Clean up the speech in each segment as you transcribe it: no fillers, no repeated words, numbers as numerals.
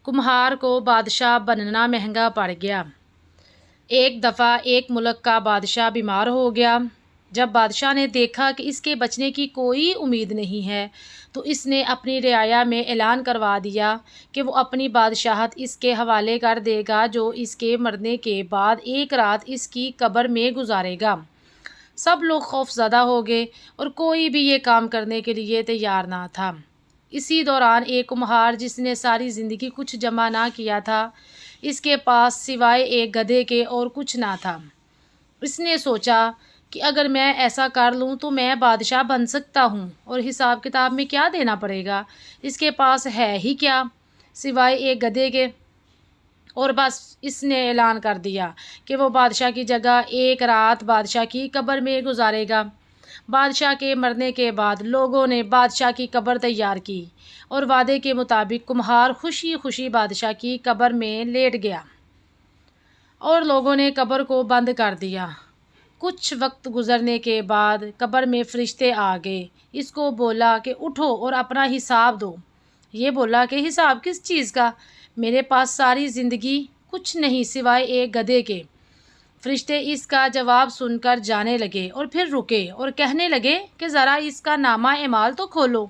कुम्हार को बादशाह बनना महंगा पड़ गया। एक दफ़ा एक मुल्क का बादशाह बीमार हो गया। जब बादशाह ने देखा कि इसके बचने की कोई उम्मीद नहीं है, तो इसने अपनी रियाया में ऐलान करवा दिया कि वो अपनी बादशाहत इसके हवाले कर देगा, जो इसके मरने के बाद एक रात इसकी कब्र में गुजारेगा। सब लोग खौफज़दा हो गए और कोई भी ये काम करने के लिए तैयार ना था। इसी दौरान एक कुम्हार, जिसने सारी ज़िंदगी कुछ जमा ना किया था, इसके पास सिवाय एक गधे के और कुछ ना था। इसने सोचा कि अगर मैं ऐसा कर लूँ तो मैं बादशाह बन सकता हूँ, और हिसाब किताब में क्या देना पड़ेगा, इसके पास है ही क्या सिवाय एक गधे के। और बस इसने ऐलान कर दिया कि वो बादशाह की जगह एक रात बादशाह की कब्र में गुजारेगा। बादशाह के मरने के बाद लोगों ने बादशाह की कब्र तैयार की और वादे के मुताबिक कुम्हार खुशी खुशी बादशाह की कब्र में लेट गया और लोगों ने कब्र को बंद कर दिया। कुछ वक्त गुजरने के बाद कब्र में फरिश्ते आ गए। इसको बोला कि उठो और अपना हिसाब दो। ये बोला कि हिसाब किस चीज़ का, मेरे पास सारी ज़िंदगी कुछ नहीं सिवाय एक गधे के। फरिश्ते इसका जवाब सुनकर जाने लगे और फिर रुके और कहने लगे कि ज़रा इसका नामा एमाल तो खोलो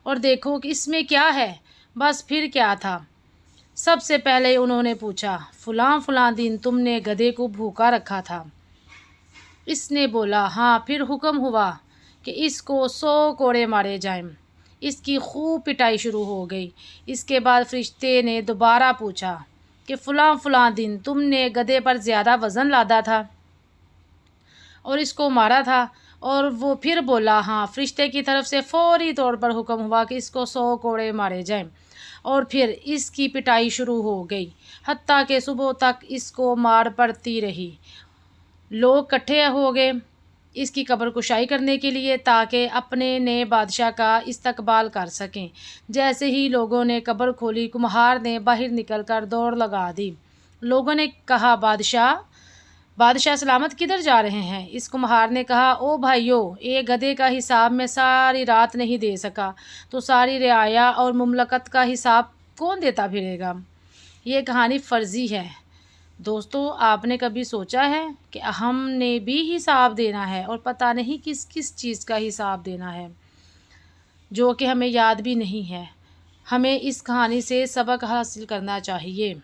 और देखो कि इसमें क्या है। बस फिर क्या था। सबसे पहले उन्होंने पूछा, फ़लाँ फ़लाँ दिन तुमने गधे को भूखा रखा था। इसने बोला, हाँ। फिर हुक्म हुआ कि इसको 100 कोड़े मारे जाएं। इसकी खूब पिटाई शुरू हो गई। इसके बाद फरिश्ते ने दोबारा पूछा कि फ़लाँ फ़लाँ दिन तुमने गधे पर ज़्यादा वज़न लादा था और इसको मारा था। और वो फिर बोला, हाँ। फरिश्ते की तरफ से फौरी तौर पर हुक्म हुआ कि इसको 100 कोड़े मारे जाएं। और फिर इसकी पिटाई शुरू हो गई, हत्ता कि सुबह तक इसको मार पड़ती रही। लोग इकट्ठे हो गए इसकी कब्र कुशाई करने के लिए, ताकि अपने नए बादशाह का इस्तकबाल कर सकें। जैसे ही लोगों ने कब्र खोली, कुम्हार ने बाहर निकलकर दौड़ लगा दी। लोगों ने कहा, बादशाह सलामत किधर जा रहे हैं? इस कुम्हार ने कहा, ओ भाइयों, एक गधे का हिसाब मैं सारी रात नहीं दे सका, तो सारी रियाया और मुमलकत का हिसाब कौन देता फिरेगा? ये कहानी फ़र्ज़ी है। दोस्तों, आपने कभी सोचा है कि हमने भी हिसाब देना है और पता नहीं किस किस चीज़ का हिसाब देना है, जो कि हमें याद भी नहीं है। हमें इस कहानी से सबक हासिल करना चाहिए।